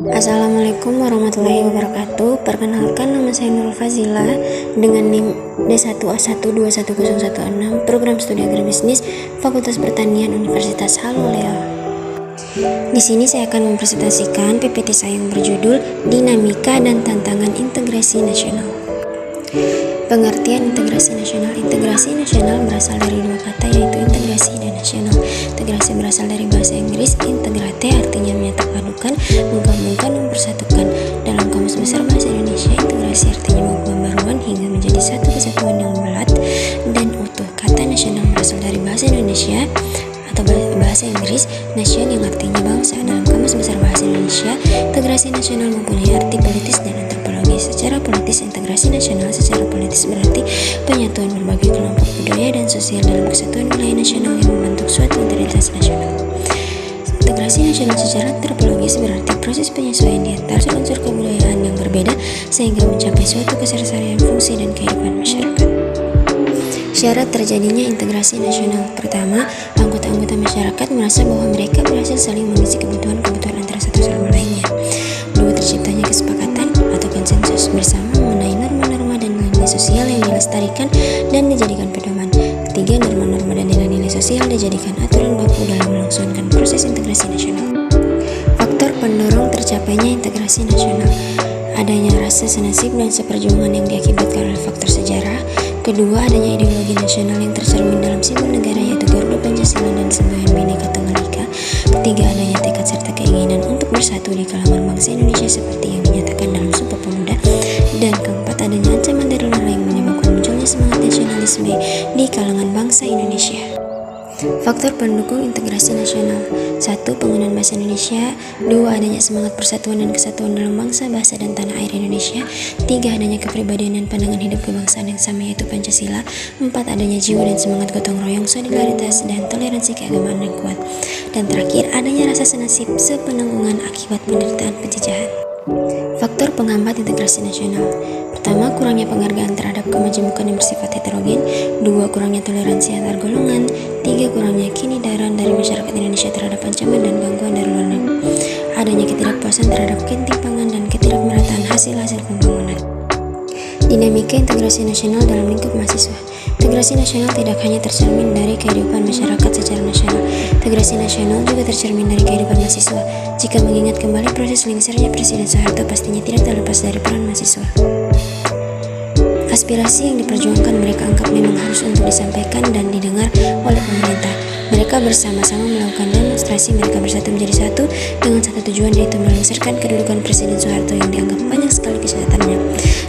Assalamualaikum warahmatullahi wabarakatuh. Perkenalkan, nama saya Nurul Fazila dengan NIM D1A1210116, Program Studi Agribisnis, Fakultas Pertanian Universitas Haloleo. Di sini saya akan mempresentasikan PPT saya yang berjudul Dinamika dan Tantangan Integrasi Nasional. Pengertian integrasi nasional. Integrasi nasional berasal dari dua kata, yaitu integrasi dan nasional. Integrasi berasal dari bahasa Inggris integrate, artinya menyatupadukan, menggabungkan, mempersatukan. Dalam Kamus Besar Bahasa Indonesia, integrasi artinya pembaruan hingga menjadi satu kesatuan yang bulat dan utuh. Kata nasional berasal dari bahasa Indonesia atau bahasa Inggris nation, yang artinya bangsa. Dalam Kamus Besar Bahasa Indonesia, integrasi nasional mempunyai arti politis dan antropologi. Secara politis, integrasi nasional secara politis berarti penyatuan berbagai kelompok budaya dan sosial dalam kesatuan wilayah nasional yang membentuk suatu entitas nasional. Integrasi nasional secara antropologis berarti proses penyesuaian di antara unsur kebudayaan yang berbeda sehingga mencapai suatu kesetaraan fungsi dan kehidupan masyarakat. Syarat terjadinya integrasi nasional. Pertama, anggota-anggota masyarakat merasa bahwa mereka berhasil saling mengisi kebutuhan-kebutuhan antara satu sama lainnya. Dua, terciptanya kesepakatan atau konsensus bersama mengenai norma-norma dan nilai sosial yang dilestarikan dan dijadikan pedoman. Ketiga, norma-norma dan nilai-nilai sosial dijadikan aturan baku dalam melangsungkan proses integrasi nasional. Faktor pendorong tercapainya integrasi nasional: adanya rasa senasib dan seperjuangan yang diakibatkan oleh faktor sejarah. Kedua, adanya ideologi nasional yang tercermin dalam simbol negara, yaitu Garuda Pancasila dan Semboyan Bhinneka Tunggal Ika. Ketiga, adanya tekad serta keinginan untuk bersatu di kalangan bangsa Indonesia seperti yang dinyatakan dalam Sumpah Pemuda. Dan keempat, adanya ancaman dari luar yang menyebabkan munculnya semangat nasionalisme di kalangan bangsa Indonesia. Faktor pendukung integrasi nasional: 1. Penggunaan bahasa Indonesia. 2. Adanya semangat persatuan dan kesatuan dalam bangsa, bahasa, dan tanah air Indonesia. 3. Adanya kepribadian dan pandangan hidup kebangsaan yang sama, yaitu Pancasila. 4. Adanya jiwa dan semangat gotong royong, solidaritas, dan toleransi keagamaan yang kuat. Dan terakhir, adanya rasa senasib sepenanggungan akibat penderitaan penjajahan. Faktor penghambat integrasi nasional: pertama, kurangnya penghargaan terhadap kemajemukan yang bersifat heterogen. 2. Kurangnya toleransi antar golongan. 3. Kurangnya kinidaran dari masyarakat Indonesia terhadap ancaman dan gangguan dari luar negeri. Adanya ketidakpuasan terhadap ketimpangan dan ketidakmerataan hasil-hasil pembangunan. Dinamika integrasi nasional dalam lingkup mahasiswa. Integrasi nasional tidak hanya tercermin dari kehidupan masyarakat secara nasional. Integrasi nasional juga tercermin dari kehidupan mahasiswa. Jika mengingat kembali proses lengsernya Presiden Soeharto, pastinya tidak terlepas dari peran mahasiswa. Aspirasi yang diperjuangkan mereka anggap memang harus untuk disampaikan dan didengar oleh pemerintah. Mereka bersama-sama melakukan demonstrasi. Mereka bersatu menjadi satu dengan satu tujuan, yaitu melengsarkan kedudukan Presiden Soeharto yang dianggap banyak sekali kejahatannya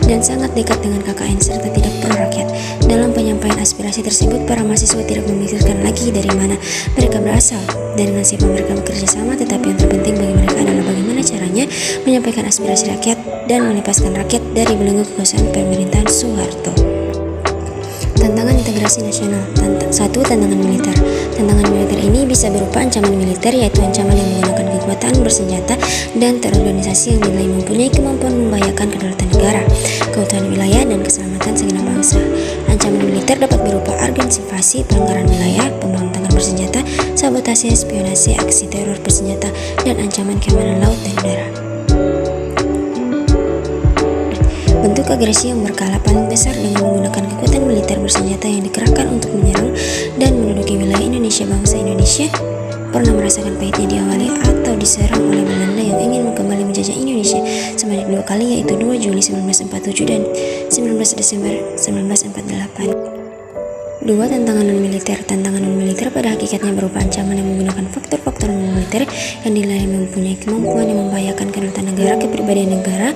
dan sangat dekat dengan KKN serta tidak pro rakyat. Dalam penyampaian aspirasi tersebut, para mahasiswa tidak memikirkan lagi dari mana mereka berasal dan dengan siapa mereka bekerja sama, tetapi yang terpenting bagi mereka adalah bagaimana caranya menyampaikan aspirasi rakyat dan melepaskan rakyat dari belenggu kekuasaan pemerintahan Soeharto. Tantangan integrasi nasional. 1. Tantangan militer. Tantangan militer ini bisa berupa ancaman militer, yaitu ancaman yang menggunakan kekuatan bersenjata dan terorganisasi yang dinilai mempunyai kemampuan membahayakan kedaulatan negara, keutuhan wilayah, dan keselamatan segenap bangsa. Ancaman militer dapat berupa agensi invasi, pelanggaran wilayah, pembunuhan tangan bersenjata, sabotase, spionase, aksi teror bersenjata, dan ancaman keamanan laut dan udara. Bentuk agresi yang berskala paling besar dengan menggunakan kekuatan militer bersenjata yang dikerahkan untuk menyerang dan menduduki wilayah Indonesia. Bangsa Indonesia pernah merasakan pahitnya diawali atau diserang oleh Belanda yang ingin kembali menjajah Indonesia sebanyak 2 kali, yaitu 2 Juli 1947 dan 19 Desember 1948. 2. Tantangan non-militer. Tantangan non-militer pada hakikatnya berupa ancaman yang menggunakan faktor-faktor non-militer yang dinilai mempunyai kemampuan yang membahayakan kedaulatan negara, kepribadian negara,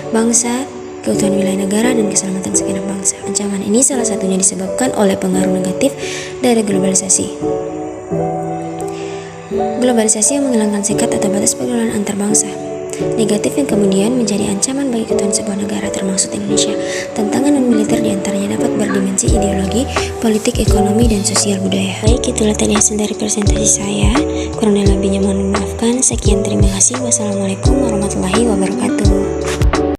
bangsa, keutuhan wilayah negara, dan keselamatan segenap bangsa. Ancaman ini salah satunya disebabkan oleh pengaruh negatif dari globalisasi. Globalisasi yang menghilangkan sekat atau batas pergaulan antar bangsa. Negatif yang kemudian menjadi ancaman bagi keutuhan sebuah negara, termasuk Indonesia. Tantangan non-militer diantaranya dapat berdimensi ideologi, politik, ekonomi, dan sosial budaya. Baik, itulah tadi hasil dari presentasi saya. Kurang dan lebihnya mohon dimaafkan. Sekian, terima kasih. Wassalamualaikum warahmatullahi wabarakatuh.